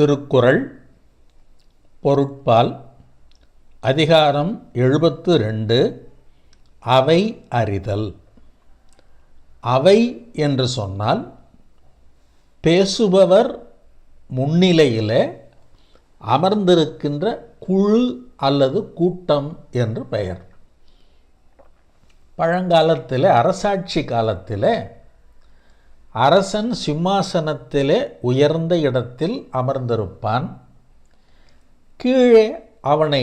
திருக்குறள் பொருட்பால் அதிகாரம் 72 அவை அறிதல். அவை என்று சொன்னால் பேசுபவர் முன்னிலையிலே அமர்ந்திருக்கின்ற குழு அல்லது கூட்டம் என்று பெயர். பழங்காலத்தில் அரசாட்சி காலத்தில் அரசன் சிம்மாசனத்திலே உயர்ந்த இடத்தில் அமர்ந்திருப்பான். கீழே அவனை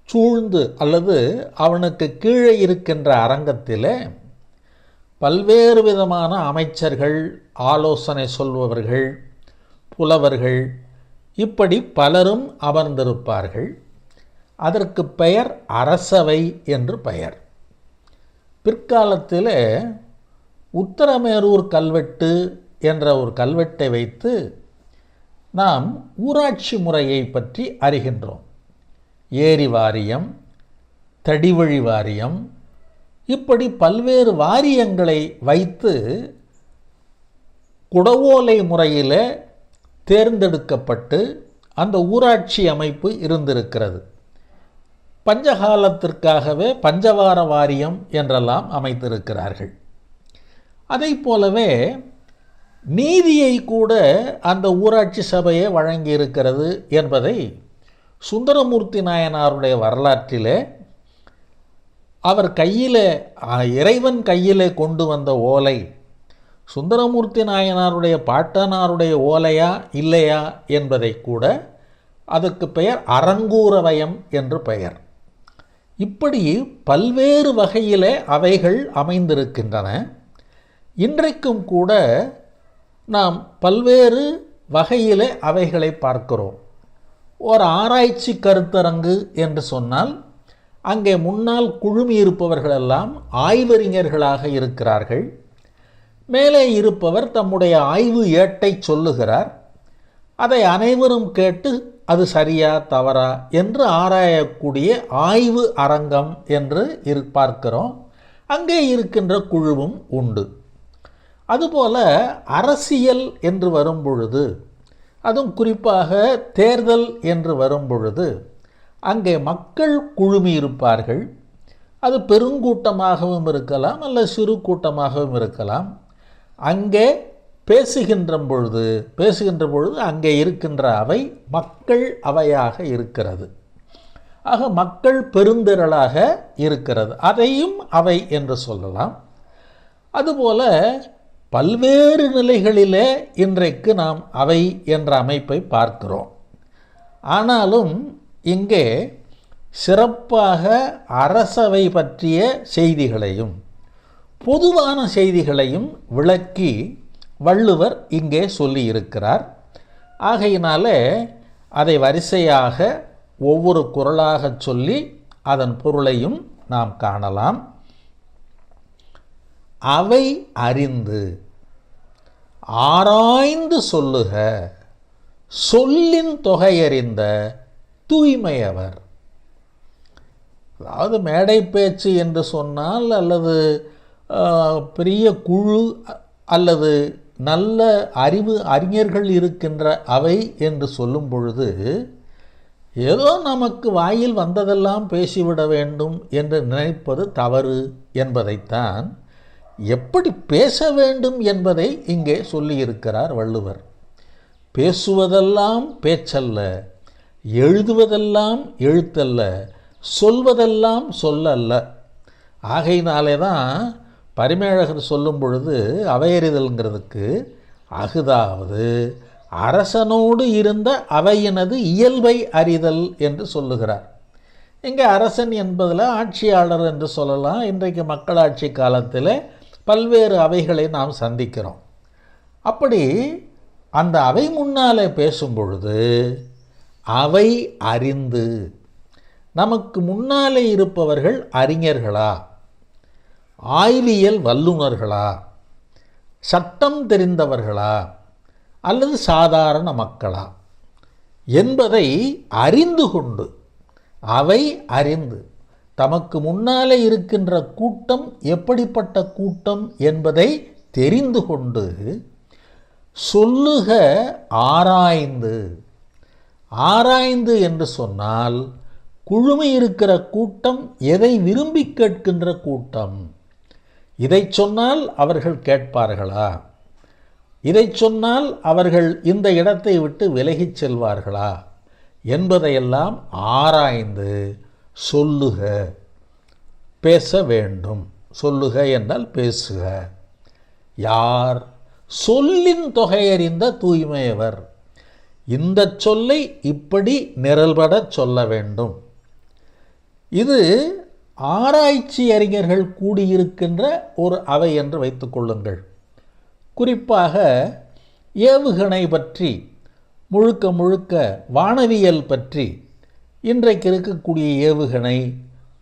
சூழ்ந்து அல்லது அவனுக்கு கீழே இருக்கின்ற அரங்கத்திலே பல்வேறு விதமான அமைச்சர்கள், ஆலோசனை சொல்பவர்கள், புலவர்கள், இப்படி பலரும் அமர்ந்திருப்பார்கள். அதற்கு பெயர் அரசவை என்று பெயர். பிற்காலத்தில் உத்தரமேரூர் கல்வெட்டு என்ற ஒரு கல்வெட்டை வைத்து நாம் ஊராட்சி முறையை பற்றி அறிகின்றோம். ஏரி வாரியம், தடிவழி வாரியம், இப்படி பல்வேறு வாரியங்களை வைத்து குடவோலை முறையில் தேர்ந்தெடுக்கப்பட்டு அந்த ஊராட்சி அமைப்பு இருந்திருக்கிறது. பஞ்சகாலத்திற்காகவே பஞ்சவார வாரியம் என்றெல்லாம் அமைத்திருக்கிறார்கள். அதை போலவே நீதியை கூட அந்த ஊராட்சி சபையே வழங்கியிருக்கிறது என்பதை சுந்தரமூர்த்தி நாயனாருடைய வரலாற்றிலே அவர் கையிலே இறைவன் கையிலே கொண்டு வந்த ஓலை சுந்தரமூர்த்தி நாயனாருடைய பாட்டனாருடைய ஓலையா இல்லையா என்பதை கூட அதுக்கு பெயர் அரங்கூரவயம் என்று பெயர். இப்படி பல்வேறு வகையிலே அவைகள் அமைந்திருக்கின்றன. இன்றைக்கும் கூட நாம் பல்வேறு வகையிலே அவைகளை பார்க்கிறோம். ஒரு ஆராய்ச்சி கருத்தரங்கு என்று சொன்னால் அங்கே முன்னால் குழுமி இருப்பவர்களெல்லாம் ஆய்வறிஞர்களாக இருக்கிறார்கள். மேலே இருப்பவர் தம்முடைய ஆய்வு ஏட்டை சொல்லுகிறார். அதை அனைவரும் கேட்டு அது சரியா தவறா என்று ஆராயக்கூடிய ஆய்வு அரங்கம் என்று பார்க்கிறோம். அங்கே இருக்கின்ற குழுவும் உண்டு. அதுபோல அரசியல் என்று வரும் பொழுது, அதுவும் குறிப்பாக தேர்தல் என்று வரும் பொழுது அங்கே மக்கள் குழுமி இருப்பார்கள். அது பெருங்கூட்டமாகவும் இருக்கலாம் அல்ல சிறு கூட்டமாகவும் இருக்கலாம். அங்கே பேசுகின்ற பொழுது அங்கே இருக்கின்ற அவை மக்கள் அவையாக இருக்கிறது. ஆக மக்கள் பெருந்திரளாக இருக்கிறது. அதையும் அவை என்று சொல்லலாம். அதுபோல பல்வேறு நிலைகளிலே இன்றைக்கு நாம் அவை என்ற அமைப்பை பார்க்கிறோம். ஆனாலும் இங்கே சிறப்பாக அரசவை பற்றிய செய்திகளையும் பொதுவான செய்திகளையும் விளக்கி வள்ளுவர் இங்கே சொல்லியிருக்கிறார். ஆகையினாலே அதை வரிசையாக ஒவ்வொரு குறளாக சொல்லி அதன் பொருளையும் நாம் காணலாம். அவை அறிந்து ஆராய்ந்து சொல்லுக, சொல்லின் தொகையறிந்த தூய்மையவர். அதாவது மேடை பேச்சு என்று சொன்னால் அல்லது பெரிய குழு அல்லது நல்ல அறிஞர்கள் இருக்கின்ற அவை என்று சொல்லும் பொழுது ஏதோ நமக்கு வாயில் வந்ததெல்லாம் பேசிவிட வேண்டும் என்று நினைப்பது தவறு என்பதைத்தான், எப்படி பேச வேண்டும் என்பதை இங்கே சொல்லியிருக்கிறார் வள்ளுவர். பேசுவதெல்லாம் பேச்சல்ல, எழுதுவதெல்லாம் எழுத்தல்ல, சொல்வதெல்லாம் சொல்லல்ல. ஆகையினாலே தான் பரிமேழகர் சொல்லும் பொழுது அவையறிதல்ங்கிறதுக்கு அகுதாவது அரசனோடு இருந்த அவையினது இயல்பை அறிதல் என்று சொல்லுகிறார். இங்கே அரசன் என்பதில் ஆட்சியாளர் என்று சொல்லலாம். இன்றைக்கு மக்களாட்சி காலத்தில் பல்வேறு அவைகளை நாம் சந்திக்கிறோம். அப்படி அந்த அவை முன்னாலே பேசும் பொழுது அவை அறிந்து, நமக்கு முன்னாலே இருப்பவர்கள் அறிஞர்களா, ஆய்வியல் வல்லுநர்களா, சட்டம் தெரிந்தவர்களா அல்லது சாதாரண மக்களா என்பதை அறிந்து கொண்டு, அவை அறிந்து தமக்கு முன்னாலே இருக்கின்ற கூட்டம் எப்படிப்பட்ட கூட்டம் என்பதை தெரிந்து கொண்டு சொல்லுக ஆராய்ந்து. ஆராய்ந்து என்று சொன்னால் குழுமி இருக்கிற கூட்டம் எதை விரும்பி கேட்கின்ற கூட்டம். இதை சொன்னால் அவர்கள் கேட்பார்களா? இதை சொன்னால் அவர்கள் இந்த இடத்தை விட்டு விலகிச் செல்வார்களா என்பதையெல்லாம் ஆராய்ந்து சொல்லுக, பேச வேண்டும். சொல்லுக என்றால் பேசுக. யார்? சொல்லின் தொகையறிந்த தூய்மையவர். இந்த சொல்லை இப்படி நிரல்பட சொல்ல வேண்டும். இது ஆராய்ச்சி அறிஞர்கள் கூடியிருக்கின்ற ஒரு அவை என்று வைத்துக்கொள்ளுங்கள். குறிப்பாக ஏவுகணை பற்றி, முழுக்க முழுக்க வானவியல் பற்றி, இன்றைக்கு இருக்கக்கூடிய ஏவுகணை,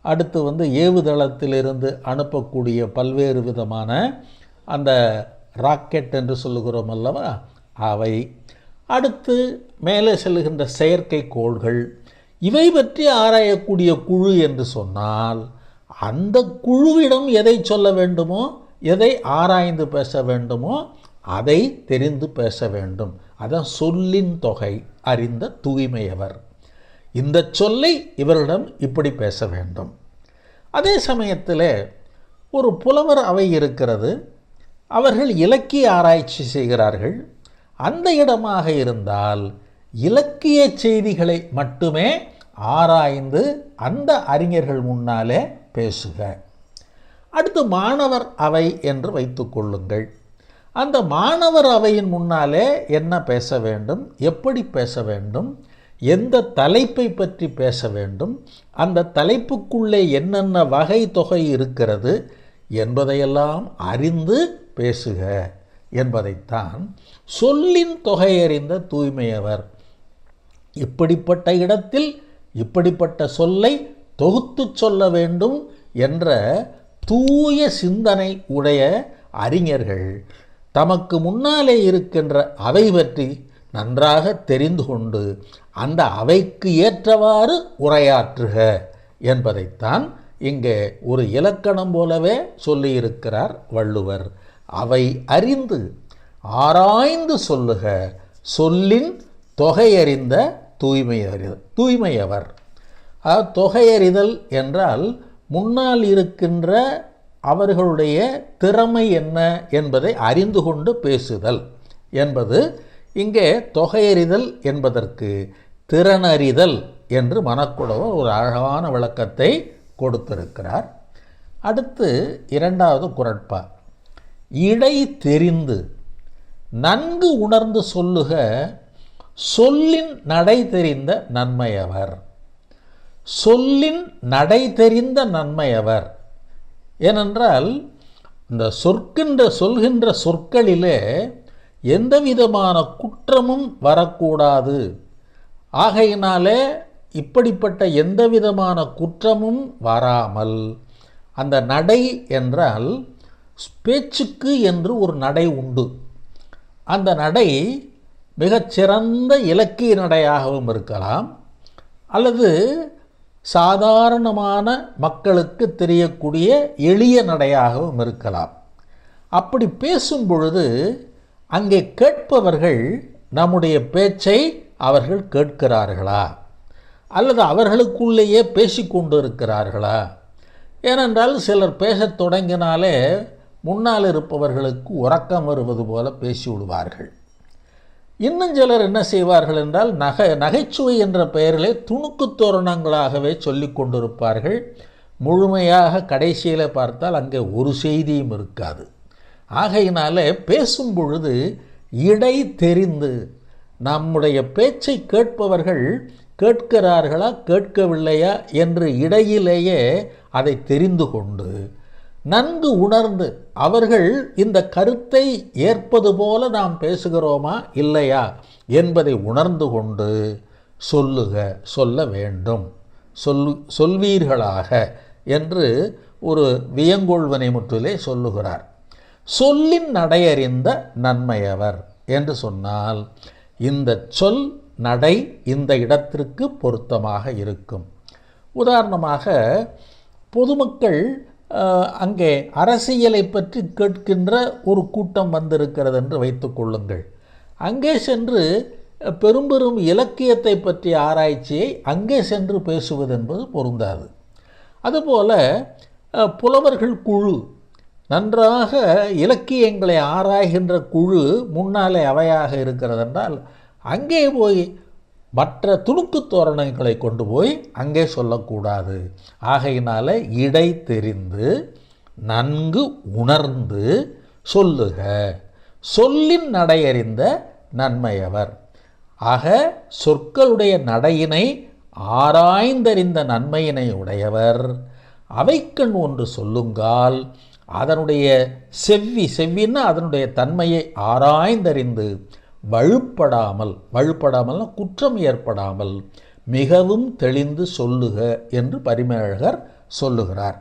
அடுத்து ஏவுதளத்திலிருந்து அனுப்பக்கூடிய பல்வேறு விதமான அந்த ராக்கெட் என்று சொல்லுகிறோம் அல்லவா, அவை, அடுத்து மேலே செல்லுகின்ற செயற்கைக்கோள்கள், இவை பற்றி ஆராயக்கூடிய குழு என்று சொன்னால் அந்த குழுவிடம் எதை சொல்ல வேண்டுமோ, எதை ஆராய்ந்து பேச வேண்டுமோ அதை தெரிந்து பேச வேண்டும். அதான் சொல்லின் தொகை அறிந்த தூய்மையவர். இந்த சொல்லை இவரிடம் இப்படி பேச வேண்டும். அதே சமயத்தில் ஒரு புலவர் அவை இருக்கிறது. அவர்கள் இலக்கிய ஆராய்ச்சி செய்கிறார்கள். அந்த இடமாக இருந்தால் இலக்கிய செய்திகளை மட்டுமே ஆராய்ந்து அந்த அறிஞர்கள் முன்னாலே பேசுக. அடுத்து மாணவர் அவை என்று வைத்துக்கொள்ளுங்கள். அந்த மாணவர் அவையின் முன்னாலே என்ன பேச வேண்டும், எப்படி பேச வேண்டும், எந்த தலைப்பை பற்றி பேச வேண்டும், அந்த தலைப்புக்குள்ளே என்னென்ன வகை தொகை இருக்கிறது என்பதையெல்லாம் அறிந்து பேசுக என்பதைத்தான் சொல்லின் தொகையறிந்த தூய்மையவர். இப்படிப்பட்ட இடத்தில் இப்படிப்பட்ட சொல்லை தொகுத்து சொல்ல வேண்டும் என்ற தூய சிந்தனை உடைய அறிஞர்கள் தமக்கு முன்னாலே இருக்கின்ற அவை பற்றி நன்றாக தெரிந்து கொண்டு அந்த அவைக்கு ஏற்றவாறு உரையாற்றுக என்பதைத்தான் இங்கே ஒரு இலக்கணம் போலவே சொல்லியிருக்கிறார் வள்ளுவர். அவை அறிந்து ஆராய்ந்து சொல்லுக, சொல்லின் தொகையறிந்த தூய்மையவர். தொகையறிதல் என்றால் முன்னால் இருக்கின்ற அவர்களுடைய திறமை என்ன என்பதை அறிந்து கொண்டு பேசுதல் என்பது. இங்கே தொகையறிதல் என்பதற்கு திறனறிதல் என்று மணக்குடவர் ஒரு அழகான விளக்கத்தை கொடுத்திருக்கிறார். அடுத்து இரண்டாவது குறட்பா. இடை தெரிந்து நன்கு உணர்ந்து சொல்லுக, சொல்லின் நடை தெரிந்த நன்மையவர். சொல்லின் நடை தெரிந்த நன்மையவர். ஏனென்றால் இந்த சொல்கின்ற சொற்களிலே எந்த விதமான குற்றமும் வரக்கூடாது. ஆகையினாலே இப்படிப்பட்ட எந்த விதமான குற்றமும் வராமல், அந்த நடை என்றால் பேச்சுக்கு என்று ஒரு நடை உண்டு. அந்த நடை மிகச்சிறந்த இலக்கிய நடையாகவும் இருக்கலாம், அல்லது சாதாரணமான மக்களுக்கு தெரியக்கூடிய எளிய நடையாகவும் இருக்கலாம். அப்படி பேசும் பொழுது அங்கே கேட்பவர்கள் நம்முடைய பேச்சை அவர்கள் கேட்கிறார்களா, அல்லது அவர்களுக்குள்ளேயே பேசிக்கொண்டு இருக்கிறார்களா? ஏனென்றால் சிலர் பேசத் தொடங்கினாலே முன்னால் இருப்பவர்களுக்கு உறக்கம் வருவது போல பேசிவிடுவார்கள். இன்னும் சிலர் என்ன செய்வார்கள் என்றால் நகைச்சுவை என்ற பெயரிலே துணுக்கு தோரணங்களாகவே சொல்லி கொண்டிருப்பார்கள். முழுமையாக கடைசியில் பார்த்தால் அங்கே ஒரு செய்தியும் இருக்காது. ஆகையினாலே பேசும் பொழுது இடை தெரிந்து நம்முடைய பேச்சை கேட்பவர்கள் கேட்கிறார்களா கேட்கவில்லையா என்று இடையிலேயே அதை தெரிந்து கொண்டு நன்கு உணர்ந்து அவர்கள் இந்த கருத்தை ஏற்பது போல நாம் பேசுகிறோமா இல்லையா என்பதை உணர்ந்து கொண்டு சொல்ல வேண்டும், சொல்வீர்களாக என்று ஒரு வியங்கோள்வனை முற்றிலே சொல்லுகிறார். சொல்லின் நடையறிந்த நன்மையவர் என்று சொன்னால் இந்த சொல் நடை இந்த இடத்திற்கு பொருத்தமாக இருக்கும். உதாரணமாக பொதுமக்கள் அங்கே அரசியலை பற்றி கேட்கின்ற ஒரு கூட்டம் வந்திருக்கிறது என்று வைத்துக்கொள்ளுங்கள். அங்கே சென்று பெரும் இலக்கியத்தை பற்றிய ஆராய்ச்சியை அங்கே சென்று பேசுவது என்பது பொருந்தாது. அதுபோல் புலவர்கள் குழு, நன்றாக இலக்கியங்களை ஆராய்கின்ற குழு முன்னாலே அவையாக இருக்கிறது என்றால் அங்கே போய் மற்ற துணுக்கு தோரணங்களை கொண்டு போய் அங்கே சொல்லக்கூடாது. ஆகையினால இடை தெரிந்து நன்கு உணர்ந்து சொல்லுக, சொல்லின் நடையறிந்த நன்மையவர். ஆக சொற்களுடைய நடையினை ஆராய்ந்தறிந்த நன்மையினை உடையவர். அவைக்கண் ஒன்று சொல்லுங்கால் அதனுடைய செவ்வின்னா அதனுடைய தன்மையை ஆராய்ந்தறிந்து வழுப்படாமல் குற்றம் ஏற்படாமல் மிகவும் தெளிந்து சொல்லுக என்று பரிமேழகர் சொல்லுகிறார்.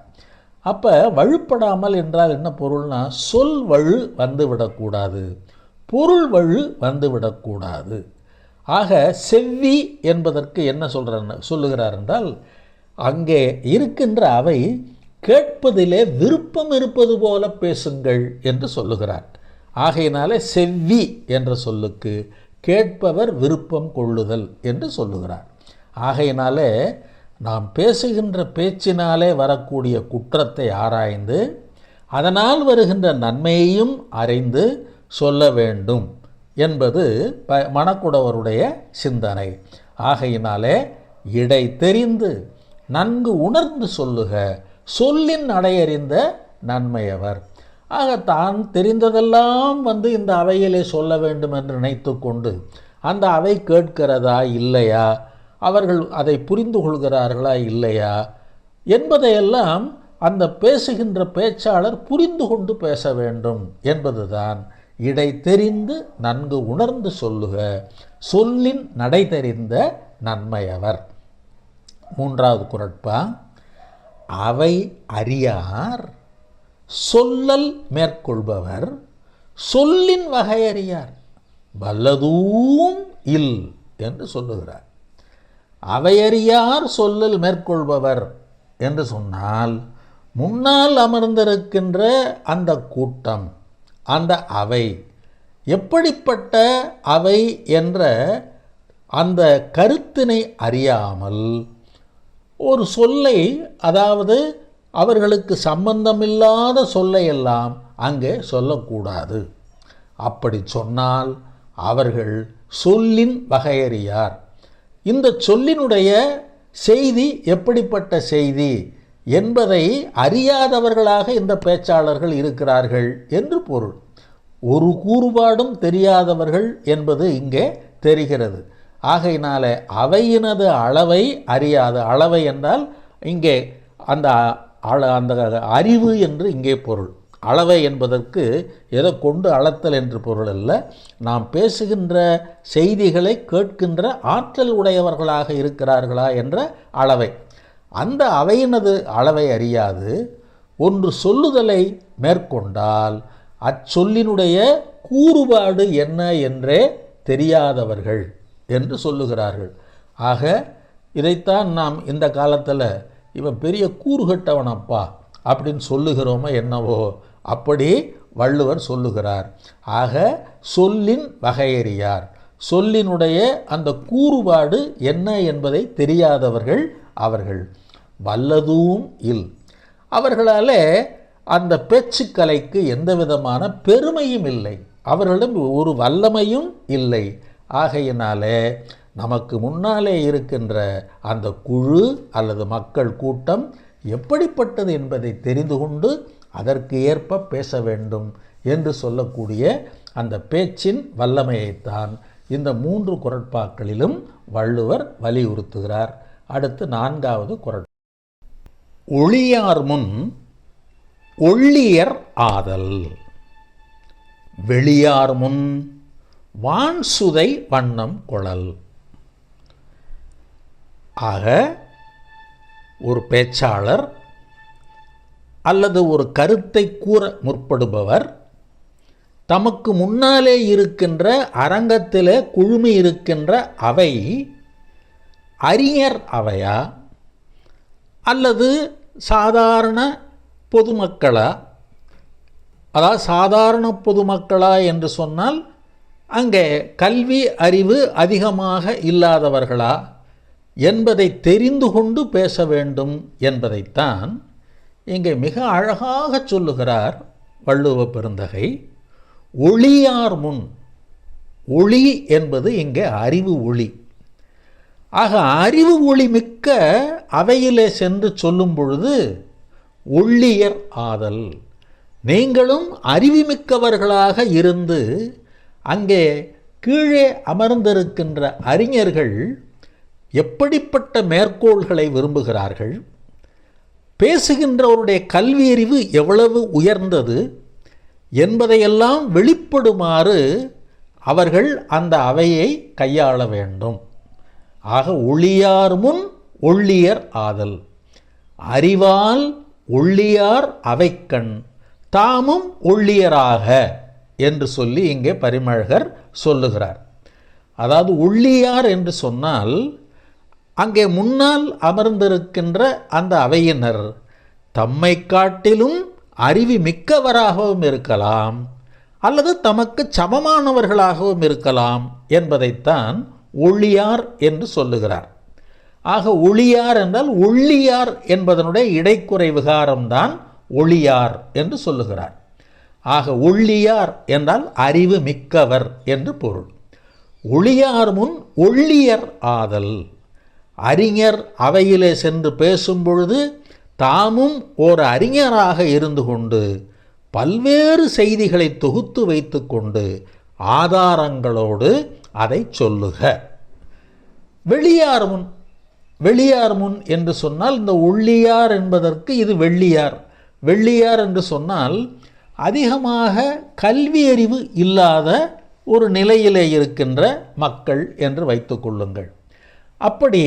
அப்போ வழுப்படாமல் என்றால் என்ன பொருள்னா, சொல் வழு வந்துவிடக்கூடாது, பொருள் வழு வந்துவிடக்கூடாது. ஆக செவ்வி என்பதற்கு என்ன சொல்லுகிறார் என்றால், அங்கே இருக்கின்ற அவை கேட்பதிலே விருப்பம் இருப்பது போல பேசுங்கள் என்று சொல்லுகிறார். ஆகையினாலே செவ்வி என்ற சொல்லுக்கு கேட்பவர் விருப்பம் கொள்ளுதல் என்று சொல்லுகிறார். ஆகையினாலே நாம் பேசுகின்ற பேச்சினாலே வரக்கூடிய குற்றத்தை ஆராய்ந்து அதனால் வருகின்ற நன்மையையும் அறிந்து சொல்ல வேண்டும் என்பது மணக்குடவருடைய சிந்தனை. ஆகையினாலே இடை தெரிந்து நன்கு உணர்ந்து சொல்லுக, சொல்லின் நடையறிந்த நன்மையவர். ஆக தான் தெரிந்ததெல்லாம் இந்த அவையிலே சொல்ல வேண்டும் என்று நினைத்து கொண்டு அந்த அவை கேட்கிறதா இல்லையா, அவர்கள் அதை புரிந்து கொள்கிறார்களா இல்லையா என்பதையெல்லாம் அந்த பேசுகின்ற பேச்சாளர் புரிந்து கொண்டு பேச வேண்டும் என்பதுதான் இடை தெரிந்து நன்கு உணர்ந்து சொல்லுக, சொல்லின் நடை தெரிந்த நன்மையவர். மூன்றாவது குறட்பா, அவை அறியார் சொல்லல் மேற்கொள்பவர் சொல்லின் வகையறியார் வல்லதூம் இல் என்று சொல்லுகிறார். அவையறியார் சொல்லல் மேற்கொள்பவர் என்று சொன்னால் முன்னால் அமர்ந்திருக்கின்ற அந்த கூட்டம், அந்த அவை எப்படிப்பட்ட அவை என்ற அந்த கருத்தினை அறியாமல் ஒரு சொல்லை, அதாவது அவர்களுக்கு சம்பந்தமில்லாத சொல்லையெல்லாம் அங்கே சொல்லக்கூடாது. அப்படி சொன்னால் அவர்கள் சொல்லின் வகையறியார். இந்த சொல்லினுடைய செய்தி எப்படிப்பட்ட செய்தி என்பதை அறியாதவர்களாக இந்த பேச்சாளர்கள் இருக்கிறார்கள் என்று பொருள். ஒரு கூறுபாடும் தெரியாதவர்கள் என்பது இங்கே தெரிகிறது. ஆகையினால அவையினது அளவை அறியாத, அளவை என்றால் இங்கே அந்த அறிவு என்று இங்கே பொருள். அளவை என்பதற்கு எதை கொண்டு அளத்தல் என்று பொருள் அல்ல. நாம் பேசுகின்ற செய்திகளை கேட்கின்ற ஆற்றல் உடையவர்களாக இருக்கிறார்களா என்ற அளவை. அந்த அவையினது அளவை அறியாது ஒன்று சொல்லுதலை மேற்கொண்டால் அச்சொல்லினுடைய கூறுபாடு என்ன என்றே தெரியாதவர்கள் என்று சொல்லுகிறார்கள். ஆக இதைத்தான் நாம் இந்த காலத்தில் இவன் பெரிய கூறுகட்டவனப்பா அப்படின்னு சொல்லுகிறோமோ என்னவோ, அப்படி வள்ளுவர் சொல்லுகிறார். ஆக சொல்லின் வகையறியார், சொல்லினுடைய அந்த கூறுபாடு என்ன என்பதை தெரியாதவர்கள் அவர்கள். வல்லதூம் இல், அவர்களாலே அந்த பேச்சுக்கலைக்கு எந்த விதமான பெருமையும் இல்லை, அவர்களிடம் ஒரு வல்லமையும் இல்லை. ஆகையினாலே நமக்கு முன்னாலே இருக்கின்ற அந்த குழு அல்லது மக்கள் கூட்டம் எப்படிப்பட்டது என்பதை தெரிந்து கொண்டு அதற்கு ஏற்ப பேச வேண்டும் என்று சொல்லக்கூடிய அந்த பேச்சின் வல்லமையைத்தான் இந்த 3 குறட்பாக்களிலும் வள்ளுவர் வலியுறுத்துகிறார். அடுத்து 4வது குறட்பா, ஒளியார் முன் ஒள்ளியர் ஆதல், வெளியார் முன் வான்சுதை வண்ணம் கொளல். ஆக ஒரு பேச்சாளர் அல்லது ஒரு கருத்தை கூற முற்படுபவர் தமக்கு முன்னாலே இருக்கின்ற அரங்கத்திலே குழுமி இருக்கின்ற அவை அறிஞர் அவையா அல்லது சாதாரண பொதுமக்களா? அதாவது சாதாரண பொதுமக்களா என்று சொன்னால் அங்கே கல்வி அறிவு அதிகமாக இல்லாதவர்களா என்பதை தெரிந்து கொண்டு பேச வேண்டும் என்பதைத்தான் இங்கே மிக அழகாக சொல்லுகிறார் வள்ளுவ பெருந்தகை. ஒளியார் முன், ஒளி என்பது இங்கே அறிவு ஒளி. ஆக அறிவு ஒளி மிக்க அவையிலே சென்று சொல்லும் பொழுது ஒள்ளியர் ஆதல், நீங்களும் அறிவுமிக்கவர்களாக இருந்து அங்கே கீழே அமர்ந்திருக்கின்ற அறிஞர்கள் எப்படிப்பட்ட மேற்கோள்களை விரும்புகிறார்கள், பேசுகின்றவருடைய கல்வியறிவு எவ்வளவு உயர்ந்தது என்பதையெல்லாம் வெளிப்படுமாறு அவர்கள் அந்த அவையை கையாள வேண்டும். ஆக ஒளியார் முன் ஒள்ளியர் ஆதல், அறிவால் ஒள்ளியார் அவைக்கண் தாமும் ஒள்ளியராக என்று சொல்லி இங்கே பரிமழகர் சொல்லுகிறார். அதாவது ஒள்ளியார் என்று சொன்னால் அங்கே முன்னால் அமர்ந்திருக்கின்ற அந்த அவையினர் தம்மை காட்டிலும் அறிவு மிக்கவராகவும் இருக்கலாம், அல்லது தமக்கு சமமானவர்களாகவும் இருக்கலாம் என்பதைத்தான் ஒள்ளியார் என்று சொல்லுகிறார். ஆக ஒளியார் என்றால் ஒள்ளியார் என்பதனுடைய இடைக்குறை விகாரம்தான் ஒளியார் என்று சொல்லுகிறார். ஆக ஒள்ளியார் என்றால் அறிவு மிக்கவர் என்று பொருள். ஒளியார் முன் ஒள்ளியர் ஆதல், அறிஞர் அவையிலே சென்று பேசும் பொழுது தாமும் ஓர் அறிஞராக இருந்து கொண்டு பல்வேறு செய்திகளை தொகுத்து வைத்து கொண்டு ஆதாரங்களோடு அதை சொல்லுக. வெளியார் முன், வெளியார் முன் என்று சொன்னால் இந்த ஒள்ளியார் என்பதற்கு இது வெள்ளியார். வெள்ளியார் என்று சொன்னால் அதிகமாக கல்வி அறிவு இல்லாத ஒரு நிலையிலே இருக்கின்ற மக்கள் என்று வைத்து கொள்ளுங்கள். அப்படி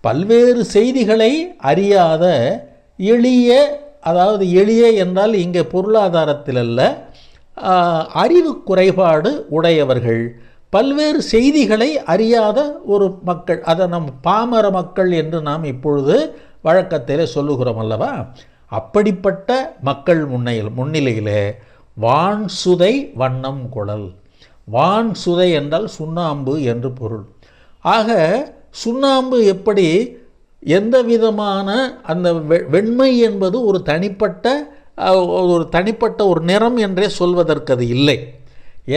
பல்வேறு செய்திகளை அறியாத எளிய, அதாவது எளிய என்றால் இங்கே பொருளாதாரத்தில் அல்ல, அறிவு குறைபாடு உடையவர்கள், பல்வேறு செய்திகளை அறியாத ஒரு மக்கள், அதை நம் பாமர மக்கள் என்று நாம் இப்பொழுது வழக்கத்திலே சொல்லுகிறோம் அல்லவா. அப்படிப்பட்ட மக்கள் முன்னிலையிலே வான் சுதை வண்ணம் குழல், வான் சுதை என்றால் சுண்ணாம்பு என்று பொருள். ஆக சுண்ணாம்பு எப்படி எந்த விதமான அந்த வெண்மை என்பது ஒரு தனிப்பட்ட ஒரு நிறம் என்றே சொல்வதற்கு அது இல்லை.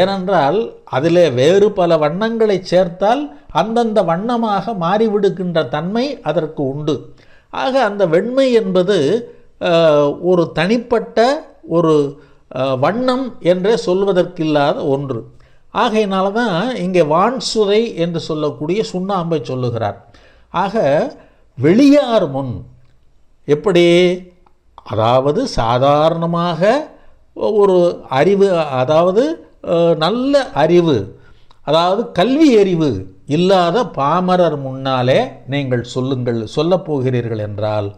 ஏனென்றால் அதில் வேறு பல வண்ணங்களை சேர்த்தால் அந்தந்த வண்ணமாக மாறிவிடுகின்ற தன்மை அதற்கு உண்டு. ஆக அந்த வெண்மை என்பது ஒரு தனிப்பட்ட ஒரு வண்ணம் என்றே சொல்வதற்கில்லாத ஒன்று. ஆகையினால தான் இங்கே வான்சுதை என்று சொல்லக்கூடிய சுண்ணாம்பை சொல்லுகிறார். ஆக வெளியார் முன் எப்படி, அதாவது சாதாரணமாக ஒரு அறிவு, அதாவது நல்ல அறிவு, அதாவது கல்வி அறிவு இல்லாத பாமரர் முன்னாலே நீங்கள் சொல்லப் போகிறீர்கள் என்றால்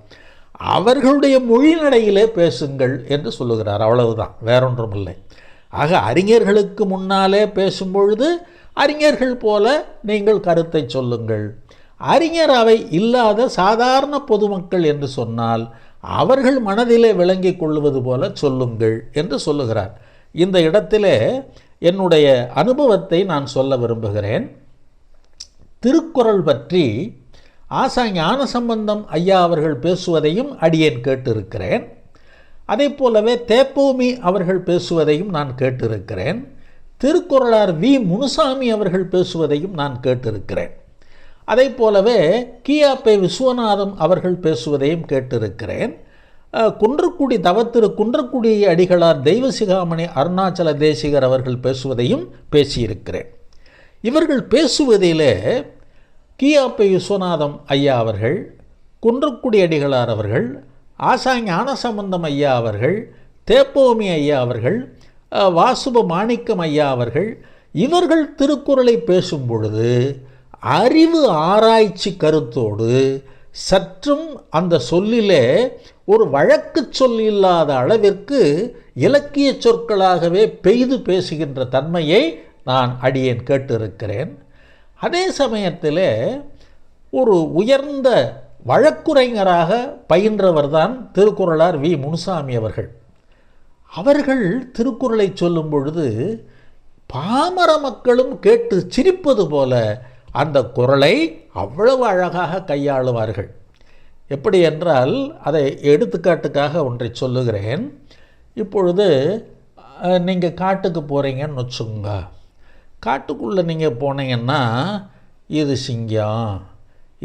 அவர்களுடைய மொழிநடையிலே பேசுங்கள் என்று சொல்லுகிறார். அவ்வளவுதான், வேறொன்றும் இல்லை. ஆக அறிஞர்களுக்கு முன்னாலே பேசும்பொழுது அறிஞர்கள் போல நீங்கள் கருத்தை சொல்லுங்கள். அறிஞர் அவை இல்லாத சாதாரண பொதுமக்கள் என்று சொன்னால் அவர்கள் மனதிலே விளங்கி கொள்வது போல சொல்லுங்கள் என்று சொல்லுகிறார். இந்த இடத்திலே என்னுடைய அனுபவத்தை நான் சொல்ல விரும்புகிறேன். திருக்குறள் பற்றி ஆசா ஞானசம்பந்தம் ஐயா அவர்கள் பேசுவதையும் அடியேன் கேட்டிருக்கிறேன். அதே போலவே தேப்போமி அவர்கள் பேசுவதையும் நான் கேட்டிருக்கிறேன். திருக்குறளார் வி முனுசாமி அவர்கள் பேசுவதையும் நான் கேட்டிருக்கிறேன். அதே போலவே கியாப்பே விஸ்வநாதம் அவர்கள் பேசுவதையும் கேட்டிருக்கிறேன். குன்றக்குடி தவத்திரு குன்றக்குடி அடிகளார் தெய்வசிகாமணி அருணாச்சல தேசிகர் அவர்கள் பேசுவதையும் பேசியிருக்கிறேன். இவர்கள் பேசுவதிலே கியாப்பே விஸ்வநாதம் ஐயா அவர்கள், குன்றக்குடி அடிகளார் அவர்கள், ஆசா ஞானசம்பந்தம் ஐயா அவர்கள், தேப்போமி ஐயா அவர்கள், வாசுப மாணிக்கம் ஐயா அவர்கள், இவர்கள் திருக்குறளை பேசும் பொழுது அறிவு ஆராய்ச்சி கருத்தோடு சற்றும் அந்த சொல்லிலே ஒரு வழக்கு சொல் இல்லாத அளவிற்கு இலக்கிய சொற்களாகவே பெய்து பேசுகின்ற தன்மையை நான் அடியேன் கேட்டிருக்கிறேன். அதே சமயத்தில் ஒரு உயர்ந்த வழக்குரைஞராக பயின்றவர்தான் திருக்குறளார் வி முனுசாமி அவர்கள். அவர்கள் திருக்குறளை சொல்லும் பொழுது பாமர மக்களும் கேட்டு சிரிப்பது போல அந்த குரலை அவ்வளவு அழகாக கையாளுவார்கள். எப்படி என்றால், அதை எடுத்துக்காட்டுக்காக ஒன்றை சொல்லுகிறேன். இப்பொழுது நீங்கள் காட்டுக்கு போகிறீங்கன்னு வச்சுக்கோங்க. காட்டுக்குள்ளே நீங்கள் போனீங்கன்னா இது சிங்கம்,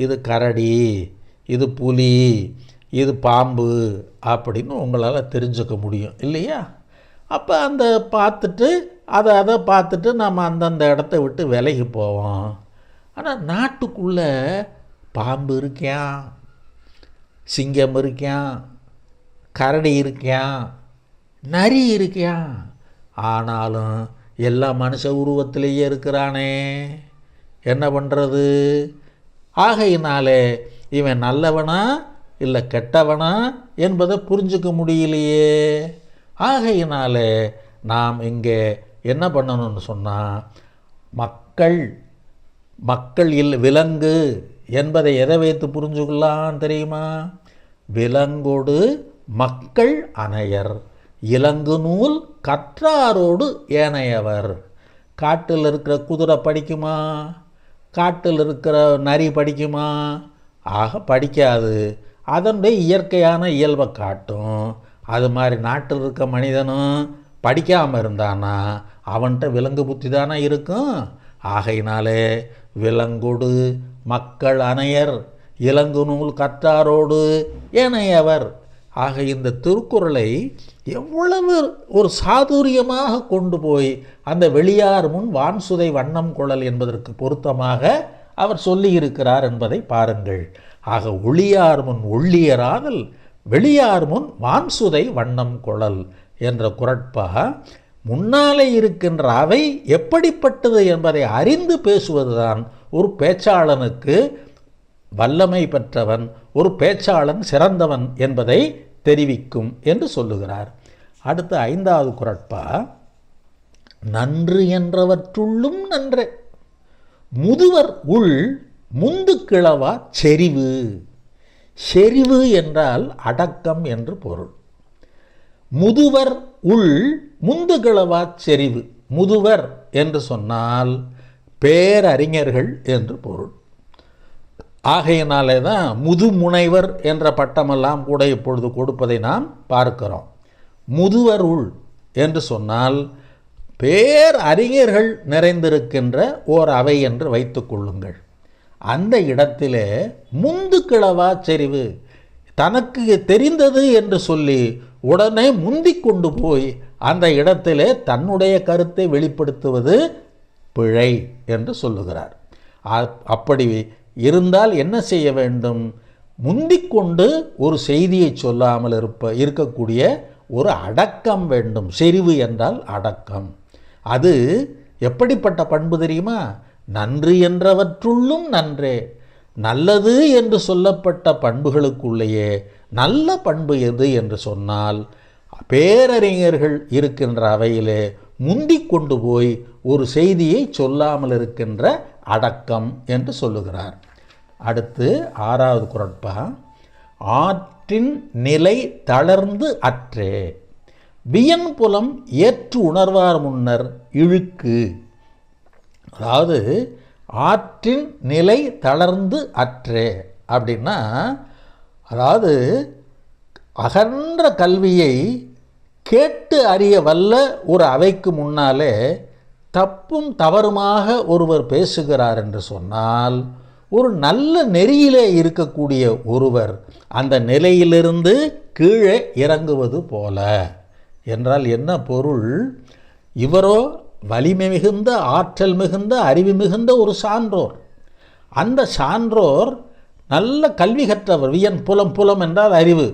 இது கரடி, இது புலி, இது பாம்பு அப்படின்னு உங்களால் தெரிஞ்சுக்க முடியும் இல்லையா? அப்போ அந்த பார்த்துட்டு அதை பார்த்துட்டு நம்ம அந்தந்த இடத்த விட்டு விலகி போவோம். ஆனால் நாட்டுக்குள்ளே பாம்பு இருக்கான், சிங்கம் இருக்கான், கரடி இருக்கான், நரி இருக்கான். ஆனாலும் எல்லா மனுஷ உருவத்திலேயே இருக்கிறானே, என்ன பண்ணுறது? ஆகையினாலே இவன் நல்லவனா இல்லை கெட்டவனா என்பதை புரிஞ்சுக்க முடியலையே. ஆகையினாலே நாம் இங்கே என்ன பண்ணணும்னு சொன்னால், மக்கள் விலங்கு என்பதை எதை வைத்து புரிஞ்சுக்கலாம் தெரியுமா? விலங்கோடு மக்கள் அணையர், இலங்கு நூல் கற்றாரோடு ஏனையவர். காட்டில் இருக்கிற குதிரை படிக்குமா? காட்டில் இருக்கிற நரி படிக்குமா? ஆக படிக்காது. அதனுடைய இயற்கையான இயல்பை காட்டும். அது மாதிரி நாட்டில் இருக்க மனிதனும் படிக்காமல் இருந்தானா அவன்கிட்ட விலங்கு புத்தி தானே இருக்கும். ஆகையினாலே விலங்கொடு மக்கள் அணையர், இலங்கு நூல் கற்றாரோடு ஏனையவர். ஆக இந்த திருக்குறளை எவ்வளவு ஒரு சாதுரியமாக கொண்டு போய் அந்த வெளியார் முன் வான்சுதை வண்ணம் கொளல் என்பதற்கு பொருத்தமாக அவர் சொல்லியிருக்கிறார் என்பதை பாருங்கள். ஆக ஒளியார் முன் ஒள்ளியராதல், வெளியார் முன் வான்சுதை வண்ணம் கொளல் என்ற குறட்பா முன்னாலே இருக்கின்ற அவை எப்படிப்பட்டது என்பதை அறிந்து பேசுவதுதான் ஒரு பேச்சாளனுக்கு வல்லமை பெற்றவன், ஒரு பேச்சாளன் சிறந்தவன் என்பதை தெரிவிக்கும் என்று சொல்லுகிறார். அடுத்த 5வது குறட்பா, நன்று என்றவற்றுள்ளும் நன்றே, முதுவர் உள் முந்து கிளவா செறிவு. செறிவு என்றால் அடக்கம் என்று பொருள். முதுவர் உள் முந்து கிளவா செறிவு. முதுவர் என்று சொன்னால் பேரறிஞர்கள் என்று பொருள். ஆகையினாலே தான் முதுமுனைவர் என்ற பட்டமெல்லாம் கூட இப்பொழுது கொடுப்பதை நாம் பார்க்கிறோம். முதுவர் உள் என்று சொன்னால் பேரறிஞர்கள் நிறைந்திருக்கின்ற ஓர் அவை என்று வைத்து கொள்ளுங்கள். அந்த இடத்திலே முந்து கிளவா செறிவு, தனக்கு தெரிந்தது என்று சொல்லி உடனே முந்தி கொண்டு போய் அந்த இடத்திலே தன்னுடைய கருத்தை வெளிப்படுத்துவது பிழை என்று சொல்லுகிறார். அப்படி இருந்தால் என்ன செய்ய வேண்டும்? முந்திக்கொண்டு ஒரு செய்தியை சொல்லாமல் இருக்கக்கூடிய ஒரு அடக்கம் வேண்டும். செறிவு என்றால் அடக்கம். அது எப்படிப்பட்ட பண்பு தெரியுமா? நன்று என்றவற்றுள்ளும் நன்றே. நல்லது என்று சொல்லப்பட்ட பண்புகளுக்குள்ளேயே நல்ல பண்பு எது என்று சொன்னால், பேரறிஞர்கள் இருக்கின்ற அவையிலே முந்திக் கொண்டு போய் ஒரு செய்தியை சொல்லாமல் இருக்கின்ற அடக்கம் என்று சொல்லுகிறார். அடுத்து 6வது குறட்பா, ஆற்றின் நிலை தளர்ந்து அற்றே, வியன்புலம் ஏற்று உணர்வார் முன்னர் இழுக்கு. அதாவது ஆற்றின் நிலை தளர்ந்து அற்றே அப்படின்னா, அதாவது அகன்ற கல்வியை கேட்டு அறிய வல்ல ஒரு அவைக்கு முன்னாலே தப்பும் தவறுமாக ஒருவர் பேசுகிறார் என்று சொன்னால், ஒரு நல்ல நெறியிலே இருக்கக்கூடிய ஒருவர் அந்த நிலையிலிருந்து கீழே இறங்குவது போல என்றால் என்ன பொருள்? இவரோ வலிமை மிகுந்த, ஆற்றல் மிகுந்த, அறிவு மிகுந்த ஒரு சான்றோர். அந்த சான்றோர் நல்ல கல்வி கற்றவர். வியன் புலம், புலம் என்றால் அறிவு,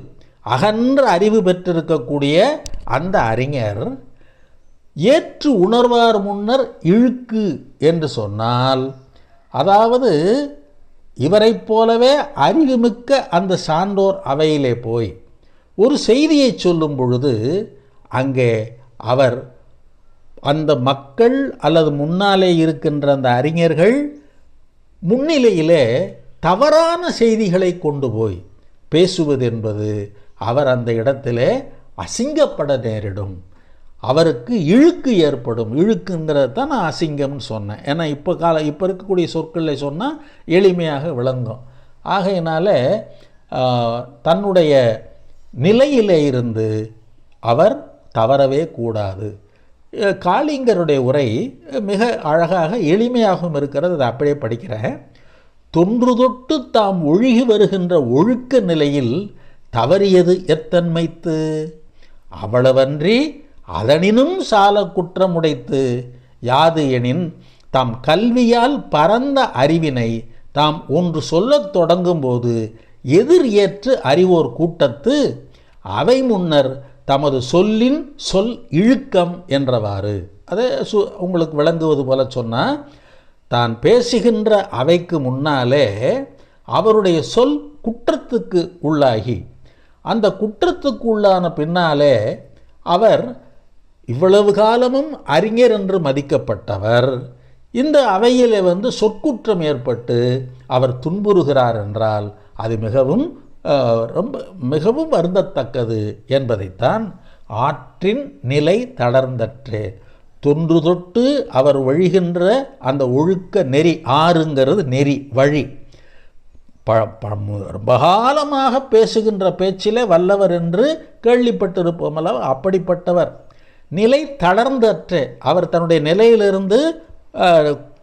அகன்ற அறிவு பெற்றிருக்கக்கூடிய அந்த அறிஞர் ஏற்று உணர்வார் முன்னர் இழுக்கு என்று சொன்னால், அதாவது இவரைப் போலவே அறிவுமிக்க அந்த சான்றோர் அவையிலே போய் ஒரு செய்தியை சொல்லும் பொழுது அங்கே அவர் அந்த மக்கள் அல்லது முன்னாலே இருக்கின்ற அந்த அறிஞர்கள் முன்னிலையிலே தவறான செய்திகளை கொண்டு போய் பேசுவது என்பது அவர் அந்த இடத்திலே அசிங்கப்பட நேரிடும். அவருக்கு இழுக்கு ஏற்படும். இழுக்குங்கிறது தான் நான் அசிங்கம்னு சொன்னேன். ஏன்னா இப்போ இருக்கக்கூடிய சொற்களில் சொன்னால் எளிமையாக விளங்கும். ஆகையினால தன்னுடைய நிலையிலே இருந்து அவர் தவறவே கூடாது. காளிங்கருடைய உரை மிக அழகாக எளிமையாகவும் இருக்கிறது. அதை அப்படியே படிக்கிறேன். தொன்று தொட்டு தாம் ஒழுகி வருகின்ற ஒழுக்க நிலையில் தவறியது எத்தன்மைத்து, அவ்வளவன்றி அதனினும் சால குற்றமுடைத்து, யாது எனின் தாம் கல்வியால் பரந்த அறிவினை தாம் ஒன்று சொல்லத் தொடங்கும்போது எதிர் ஏற்று அறிவோர் கூட்டத்து அவை முன்னர் தமது சொல்லின் சொல் இழுக்கம் என்றவாறு. அதை உங்களுக்கு விளங்குவது போல சொன்னால், தான் பேசுகின்ற அவைக்கு முன்னாலே அவருடைய சொல் குற்றத்துக்கு உள்ளாகி, அந்த குற்றத்துக்கு உள்ளான பின்னாலே அவர் இவ்வளவு காலமும் அறிஞர் என்று மதிக்கப்பட்டவர் இந்த அவையிலே சொற்குற்றம் ஏற்பட்டு அவர் துன்புறுகிறார் என்றால் அது மிகவும் வருந்தத்தக்கது என்பதைத்தான் ஆற்றின் நிலை தளர்ந்தற்றே. தொன்று தொட்டு அவர் வழிகின்ற அந்த ஒழுக்க நெறி, ஆறுங்கிறது நெறி, வழி, ரொம்ப காலமாக பேசுகின்ற பேச்சிலே வல்லவர் என்று கேள்விப்பட்டிருப்போமல்ல, அப்படிப்பட்டவர் நிலை தளர்ந்தற்றே. அவர் தன்னுடைய நிலையிலிருந்து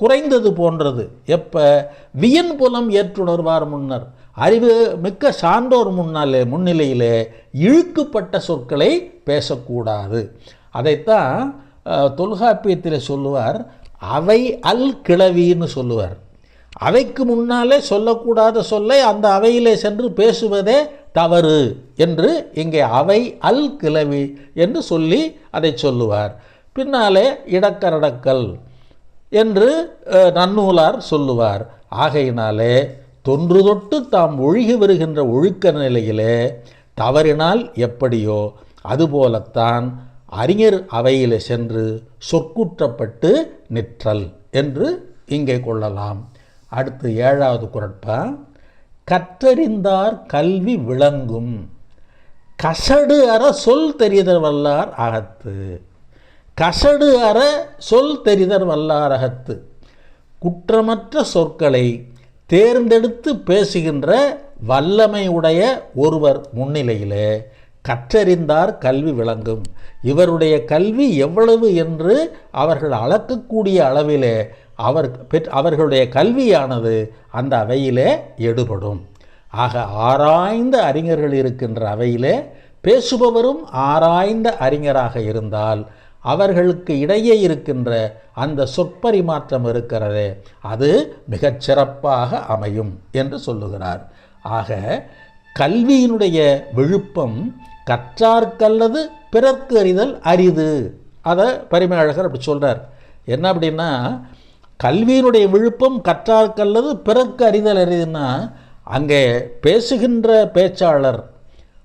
குறைந்தது போன்றது. எப்போ வியன் புலம் ஏற்றுணர்வார் முன்னர், அறிவு மிக்க சான்றோர் முன்னிலையிலே இழுக்கப்பட்ட சொற்களை பேசக்கூடாது. அதைத்தான் தொல்காப்பியத்தில் சொல்லுவார், அவை அல் கிளவின்னு சொல்லுவார். அவைக்கு முன்னாலே சொல்லக்கூடாத சொல்லை அந்த அவையிலே சென்று பேசுவதே தவறு என்று இங்கே அவை அல் கிளவி என்று சொல்லி அதை சொல்லுவார். பின்னாலே இடக்கரடக்கல் என்று நன்னூலார் சொல்லுவார். ஆகையினாலே தொன்று தொட்டு தாம் ஒழுகி வருகின்ற ஒழுக்க நிலையிலே தவறினால் எப்படியோ அதுபோலத்தான் அறிஞர் அவையில் சென்று சொற்குற்றப்பட்டு நிற்றல் என்று இங்கே கொள்ளலாம். அடுத்து 7வது குறட்பா. கற்றறிந்தார் கல்வி விளங்கும், கசடு அற சொல் தெரிதர் வல்லார் அகத்து. கசடு அற சொல் தெரிதர் வல்லார் அகத்து. குற்றமற்ற சொற்களை தேர்ந்தெடுத்து பேசுகின்ற வல்லமையுடைய ஒருவர் முன்னிலையிலே கற்றறிந்தார் கல்வி விளங்கும். இவருடைய கல்வி எவ்வளவு என்று அவர்கள் அளக்கக்கூடிய அளவிலே அவர்களுடைய கல்வியானது அந்த அவையிலே எடுபடும். ஆக ஆராய்ந்த அறிஞர்கள் இருக்கின்ற அவையிலே பேசுபவரும் ஆராய்ந்த அறிஞராக இருந்தால் அவர்களுக்கு இடையே இருக்கின்ற அந்த சொற்பரிமாற்றம் இருக்கிறதே அது மிகச் சிறப்பாக அமையும் என்று சொல்லுகிறார். ஆக கல்வியினுடைய விழுப்பம் கற்றார்க்கல்லது பிறர்க்கு அறிதல் அரிது. அதை பரிமேலழகர் அப்படி சொல்கிறார். என்ன அப்படின்னா, கல்வியினுடைய விழுப்பம் கற்றார்க்கல்லது பிறர்க்கு அறிதல் அரிதுன்னா, அங்கே பேசுகின்ற பேச்சாளர்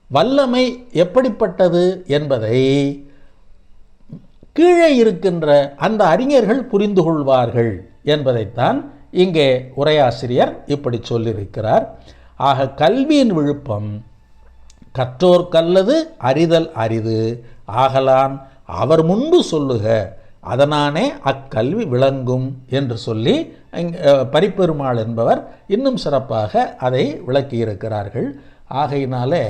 வல்லமை எப்படிப்பட்டது என்பதை கீழே இருக்கின்ற அந்த அறிஞர்கள் புரிந்து கொள்வார்கள் என்பதைத்தான் இங்கே உரையாசிரியர் இப்படி சொல்லியிருக்கிறார். ஆக கல்வியின் விழுப்பம் கற்றோர்க்கல்லது அறிதல் அரிது ஆகலான் அவர் முன்பு சொல்லுக, அதனானே அக்கல்வி விளங்கும் என்று சொல்லி பரிப்பெருமாள் என்பவர் இன்னும் சிறப்பாக அதை விளக்கியிருக்கிறார்கள். ஆகையினாலே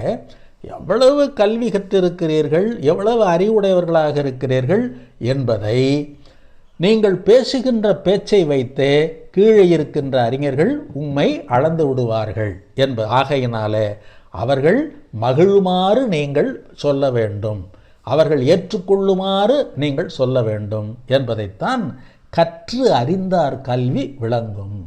எவ்வளவு கல்வி கற்றிருக்கிறீர்கள், எவ்வளவு அறிவுடையவர்களாக இருக்கிறீர்கள் என்பதை நீங்கள் பேசுகின்ற பேச்சை வைத்தே கீழே இருக்கின்ற அறிஞர்கள் உம்மை அளந்து விடுவார்கள் ஆகையினாலே அவர்கள் மகிழுமாறு நீங்கள் சொல்ல வேண்டும், அவர்கள் ஏற்றுக்கொள்ளுமாறு நீங்கள் சொல்ல வேண்டும் என்பதைத்தான் கற்று அறிந்தார் கல்வி விளங்கும்.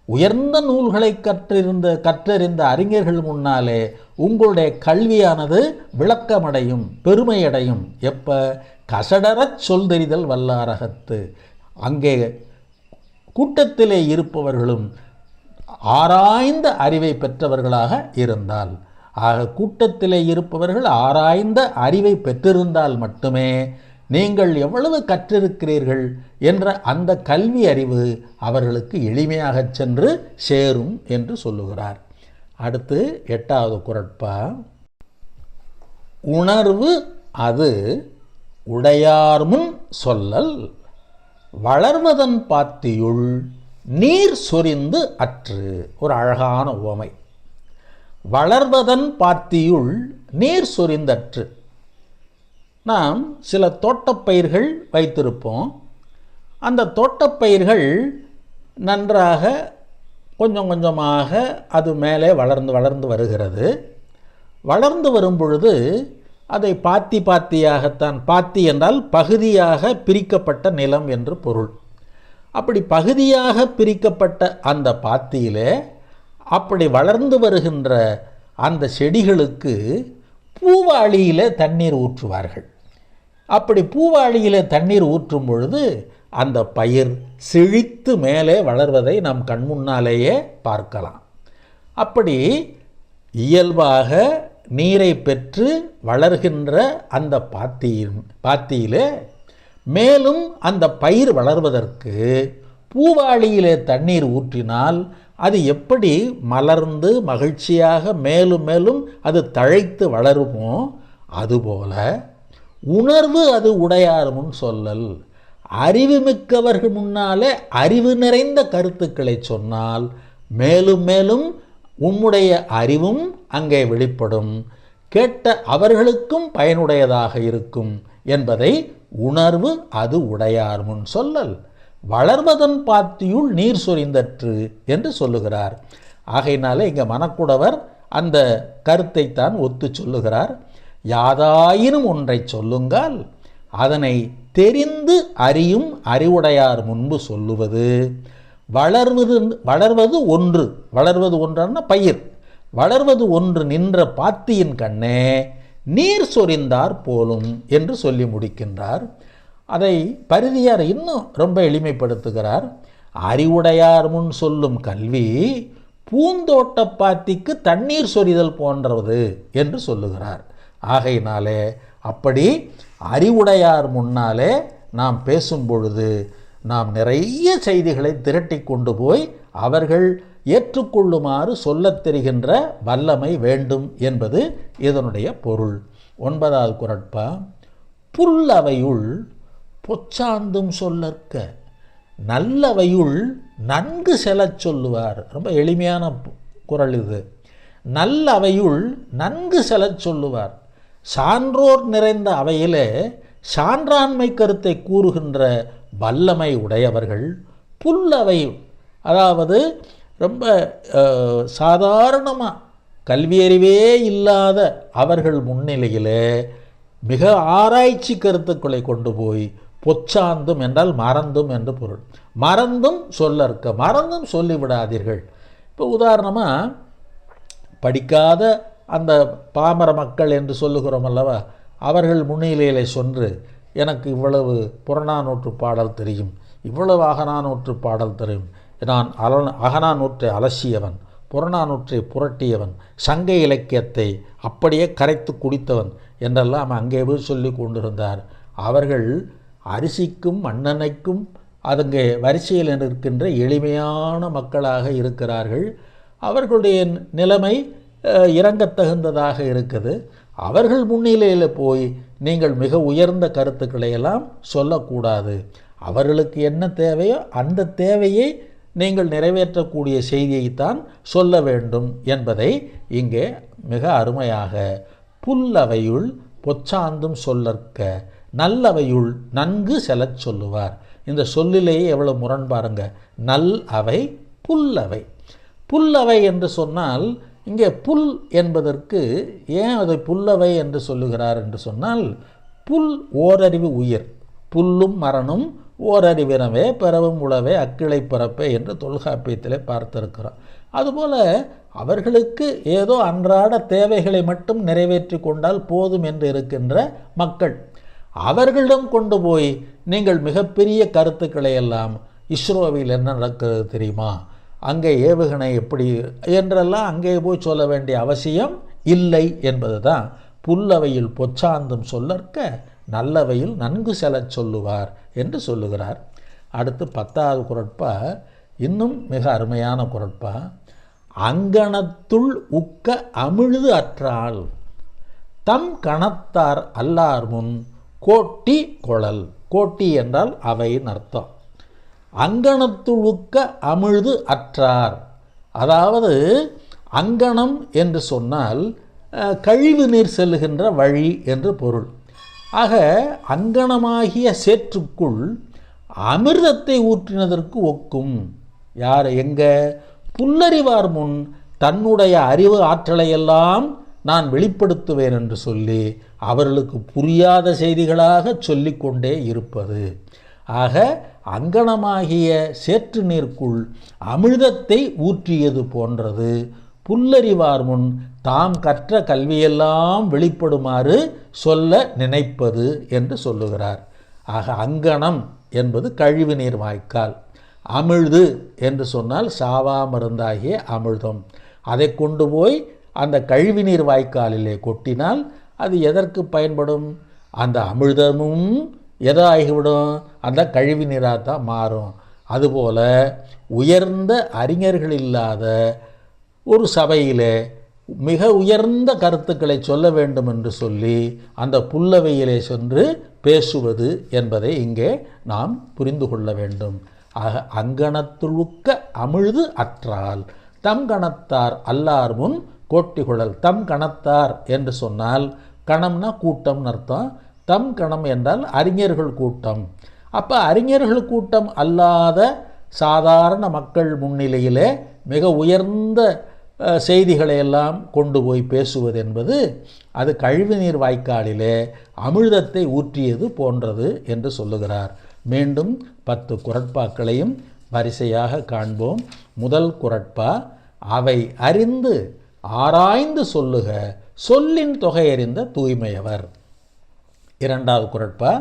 உயர்ந்த நூல்களை கற்றறிந்த அறிஞர்கள் முன்னாலே உங்களுடைய கல்வியானது விளக்கமடையும், பெருமையடையும். எப்போ கசடரச் சொல் தெரிதல் வல்லாரகத்து. அங்கே கூட்டத்திலே இருப்பவர்களும் ஆராய்ந்த அறிவை பெற்றவர்களாக இருந்தால், ஆக கூட்டத்திலே இருப்பவர்கள் ஆராய்ந்த அறிவை பெற்றிருந்தால் மட்டுமே நீங்கள் எவ்வளவு கற்றிருக்கிறீர்கள் என்ற அந்த கல்வி அறிவு அவர்களுக்கு எளிமையாக சென்று சேரும் என்று சொல்லுகிறார். அடுத்து 8வது குறட்பா. உணர்வு அது உடையார் முன் சொல்லல் வளர்வதன் பாத்தியுள் நீர் சொரிந்து அற்று. ஒரு அழகான உவமை. வளர்வதன் பாத்தியுள் நீர் சொரிந்தற்று. நாம் சில தோட்டப்பயிர்கள் வைத்திருப்போம். அந்த தோட்டப்பயிர்கள் நன்றாக கொஞ்சம் கொஞ்சமாக அது மேலே வளர்ந்து வளர்ந்து வருகிறது. வளர்ந்து வரும் பொழுது அதை பாத்தி பாத்தியாகத்தான், பாத்தி என்றால் பகுதியாக பிரிக்கப்பட்ட நிலம் என்று பொருள். அப்படி பகுதியாக பிரிக்கப்பட்ட அந்த பாத்தியிலே அப்படி வளர்ந்து வருகின்ற அந்த செடிகளுக்கு பூவாளியிலே தண்ணீர் ஊற்றுவார்கள். அப்படி பூவாளியிலே தண்ணீர் ஊற்றும் பொழுது அந்த பயிர் செழித்து மேலே வளர்வதை நாம் கண்முன்னாலேயே பார்க்கலாம். அப்படி இயல்பாக நீரை பெற்று வளர்கின்ற அந்த பாத்தியிலே மேலும் அந்த பயிர் வளர்வதற்கு பூவாளியிலே தண்ணீர் ஊற்றினால் அது எப்படி மலர்ந்து மகிழ்ச்சியாக மேலும் மேலும் அது தழைத்து வளருமோ, அதுபோல உணர்வு அது உடையார் முன் சொல்லல். அறிவு மிக்கவர்கள் முன்னாலே அறிவு நிறைந்த கருத்துக்களை சொன்னால் மேலும் மேலும் உம்முடைய அறிவும் அங்கே வெளிப்படும், கேட்ட அவர்களுக்கும் பயனுடையதாக இருக்கும் என்பதை உணர்வு அது உடையார் முன் சொல்லல். வளர்வதன் பாத்தியுள் நீர் சொரிந்தற்று என்று சொல்லுகிறார். ஆகையினாலே இங்கே மணக்குடவர் அந்த கருத்தை தான் ஒத்து சொல்லுகிறார். யாதாயினும் ஒன்றை சொல்லுங்கால் அதனை தெரிந்து அறியும் அறிவுடையார் முன்பு சொல்லுவது. வளர்வது ஒன்று, வளர்வது ஒன்றான பயிர், வளர்வது ஒன்று நின்ற பாத்தியின் கண்ணே நீர் சொரிந்தார் போலும் என்று சொல்லி முடிக்கின்றார். அதை பரிதியார் இன்னும் ரொம்ப எளிமைப்படுத்துகிறார். அறிவுடையார் முன் சொல்லும் கல்வி பூந்தோட்ட பாத்திக்கு தண்ணீர் சொரிதல் போன்றது என்று சொல்லுகிறார். ஆகையினாலே அப்படி அறிவுடையார் முன்னாலே நாம் பேசும் பொழுது நாம் நிறைய செய்திகளை திரட்டி கொண்டு போய் அவர்கள் ஏற்றுக்கொள்ளுமாறு சொல்லத் தெரிகின்ற வல்லமை வேண்டும் என்பது இதனுடைய பொருள். 9வது குறட்பா. புல்லவையுள் பொச்சாந்தும் சொல்லற்க நல்லவையுள் நன்கு செலச் சொல்லுவார். ரொம்ப எளிமையான குறள் இது. நல்லவையுள் நன்கு செலச் சொல்லுவார். சான்றோர் நிறைந்த அவையிலே சான்றாண்மை கருத்தை கூறுகின்ற வல்லமை உடையவர்கள் புல்லவை, அதாவது ரொம்ப சாதாரணமாக கல்வியறிவே இல்லாத அவர்கள் முன்னிலையிலே மிக ஆராய்ச்சி கருத்துக்களை கொண்டு போய் பொச்சாந்தும் என்றால் மறந்தும் என்று பொருள். மறந்தும் சொல்லற்க, மறந்தும் சொல்லிவிடாதீர்கள். இப்போ உதாரணமாக படிக்காத அந்த பாமர மக்கள் என்று சொல்லுகிறோம் அல்லவா, அவர்கள் முன்னிலையிலே சென்று எனக்கு இவ்வளவு புறநானூற்று பாடல் தெரியும், இவ்வளவு அகநானூற்று பாடல் தெரியும், நான் அகநானூற்றை அலசியவன், புறநானூற்றை புரட்டியவன், சங்க இலக்கியத்தை அப்படியே கரைத்து குடித்தவன் என்றெல்லாம் அங்கே போய் சொல்லி கொண்டிருந்தார். அவர்கள் அரிசிக்கும் மண்ணெண்ணைக்கும் அதுங்கே வரிசையில் இருக்கின்ற எளிமையான மக்களாக இருக்கிறார்கள். அவர்களுடைய நிலைமை இறங்கத்தகுந்ததாக இருக்குது. அவர்கள் முன்னிலையில் போய் நீங்கள் மிக உயர்ந்த கருத்துக்களை எல்லாம் சொல்லக்கூடாது. அவர்களுக்கு என்ன தேவையோ அந்த தேவையை நீங்கள் நிறைவேற்றக்கூடிய செய்தியைத்தான் சொல்ல வேண்டும் என்பதை இங்கே மிக அருமையாக புல்லவையுள் பொச்சாந்தும் சொல்லற்க நல்லவையுள் நன்கு செலச் சொல்லுவார். இந்த சொல்லிலேயே எவ்வளவு முரண் பாருங்க. நல் அவை புல்லவை. புல்லவை என்று சொன்னால் இங்கே புல் என்பதற்கு ஏன் அதை புல்லவை என்று சொல்லுகிறார் என்று சொன்னால், புல் ஓரறிவு உயிர், புல்லும் மரணும் ஓரறிவினவே பிறவும் உளவே அக்கிளை பிறப்பே என்று தொல்காப்பியத்திலே பார்த்திருக்கிறோம். அதுபோல் அவர்களுக்கு ஏதோ அன்றாட தேவைகளை மட்டும் நிறைவேற்றி கொண்டால் போதும் என்று இருக்கின்ற மக்கள், அவர்களிடம் கொண்டு போய் நீங்கள் மிகப்பெரிய கருத்துக்களை எல்லாம் இஸ்ரோவில் என்ன நடக்கிறது தெரியுமா, அங்கே ஏவுகணை எப்படி என்றெல்லாம் அங்கே போய் சொல்ல வேண்டிய அவசியம் இல்லை என்பது தான் புல்லவையில் பொச்சாந்தும் சொல்லற்க நல்லவையில் நன்கு செலச் சொல்லுவார் என்று சொல்லுகிறார். அடுத்து 10வது குறட்பா இன்னும் மிக அருமையான குறட்பா. அங்கணத்துள் உக்க அமிழ்து அற்றால் தம் கணத்தார் அல்லார் முன் கோட்டி குழல். கோட்டி என்றால் அவையின் அர்த்தம். அங்கணத்துழுக்க அமிழ்து அற்றார். அதாவது அங்கணம் என்று சொன்னால் கழிவு நீர் செல்லுகின்ற வழி என்று பொருள். ஆக அங்கணமாகிய சேற்றுக்குள் அமிர்தத்தை ஊற்றினதற்கு ஒக்கும். யார்? எங்க? புல்லறிவார் முன் தன்னுடைய அறிவு ஆற்றலையெல்லாம் நான் வெளிப்படுத்துவேன் என்று சொல்லி அவர்களுக்கு புரியாத செய்திகளாக சொல்லிக்கொண்டே இருப்பது. ஆக அங்கணமாகிய சேற்று நீருக்குள் அமிர்தத்தை ஊற்றியது போன்றது புல்லறிவார் முன் தாம் கற்ற கல்வியெல்லாம் வெளிப்படுமாறு சொல்ல நினைப்பது என்று சொல்லுகிறார். ஆக அங்கணம் என்பது கழிவு நீர் வாய்க்கால். அமிழ்து என்று சொன்னால் சாவா மருந்தாகிய அமிழ்தம். அதை கொண்டு போய் அந்த கழிவு நீர் வாய்க்காலிலே கொட்டினால் அது எதற்கு பயன்படும்? அந்த அமிழ்தமும் எதாகிவிடும்? அந்த கழிவு நீராக தான் மாறும். அதுபோல உயர்ந்த அறிஞர்கள் இல்லாத ஒரு சபையிலே மிக உயர்ந்த கருத்துக்களை சொல்ல வேண்டும் என்று சொல்லி அந்த புல்லவையிலே சென்று பேசுவது என்பதை இங்கே நாம் புரிந்து கொள்ள வேண்டும். ஆக அங்கணத்துழுக்க அமிழ்து அற்றால் தம் கணத்தார் அல்லார் முன் கோட்டி குழல். தம் கணத்தார் என்று சொன்னால் கணம்னா கூட்டம்னு அர்த்தம். தம் கணம் என்றால் அறிஞர்கள் கூட்டம். அப்போ அறிஞர்கள் கூட்டம் அல்லாத சாதாரண மக்கள் முன்னிலையிலே மிக உயர்ந்த செய்திகளை எல்லாம் கொண்டு போய் பேசுவது என்பது அது கழிவுநீர் வாய்க்காலிலே அமிர்தத்தை ஊற்றியது போன்றது என்று சொல்லுகிறார். மீண்டும் 10 குறட்பாக்களையும் வரிசையாக காண்போம். முதல் குறட்பா, அவை அறிந்து ஆராய்ந்து சொல்லுக, சொல்லின் தொகையறிந்த தூய்மையவர். இரண்டாவது குறட்பா,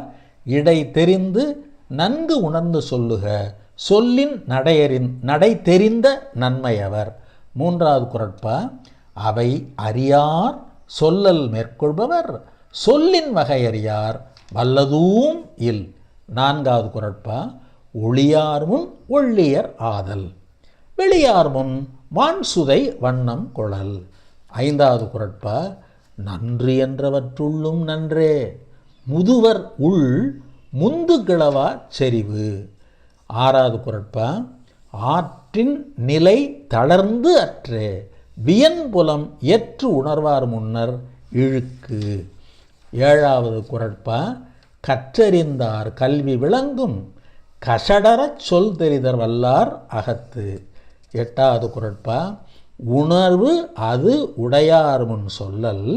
இடை தெரிந்து நன்கு உணர்ந்து சொல்லுக, சொல்லின் நடை தெரிந்த நன்மையவர். மூன்றாவது குறட்பா, அவை அறியார் சொல்லல் மேற்கொள்பவர், சொல்லின் வகையறியார் வல்லதூம் இல். நான்காவது குறட்பா, ஒளியார் முன் ஒள்ளியர் ஆதல், வெளியார் முன் வான்சுதை வண்ணம் கொளல். ஐந்தாவது குறட்பா, நன்று என்றவற்றுள்ளும் நன்றே, முதுவர் உள் முந்து கிளவா செறிவு. ஆறாவது குறட்பா, ஆற்றின் நிலை தளர்ந்து அற்றே, வியன்புலம் ஏற்று உணர்வார் முன்னர் இழுக்கு. ஏழாவது குறட்பா, கற்றறிந்தார் கல்வி விளங்கும், கசடரச் சொல் தெரிதர் வல்லார் அகத்து. எட்டாவது குறட்பா, உணர்வு அது உடையார் முன் சொல்லல்,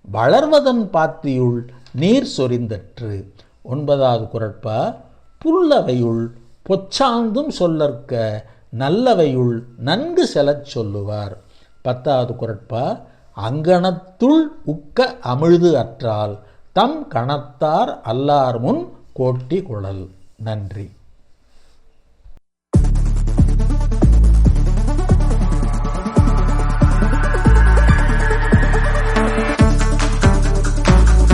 வளர்வதன் பாத்தியுள் நீர் சொரிந்தற்று. ஒன்பதாவது குறட்பா, புல்லவையுள் பொச்சாந்தும் சொல்லற்க, நல்லவையுள் நன்கு செலச் சொல்லுவார். பத்தாவது குறட்பா, அங்கணத்துள் உக்க அமிழ்து அற்றால் தம் கணத்தார் அல்லார் முன் கோட்டி குழல். நன்றி.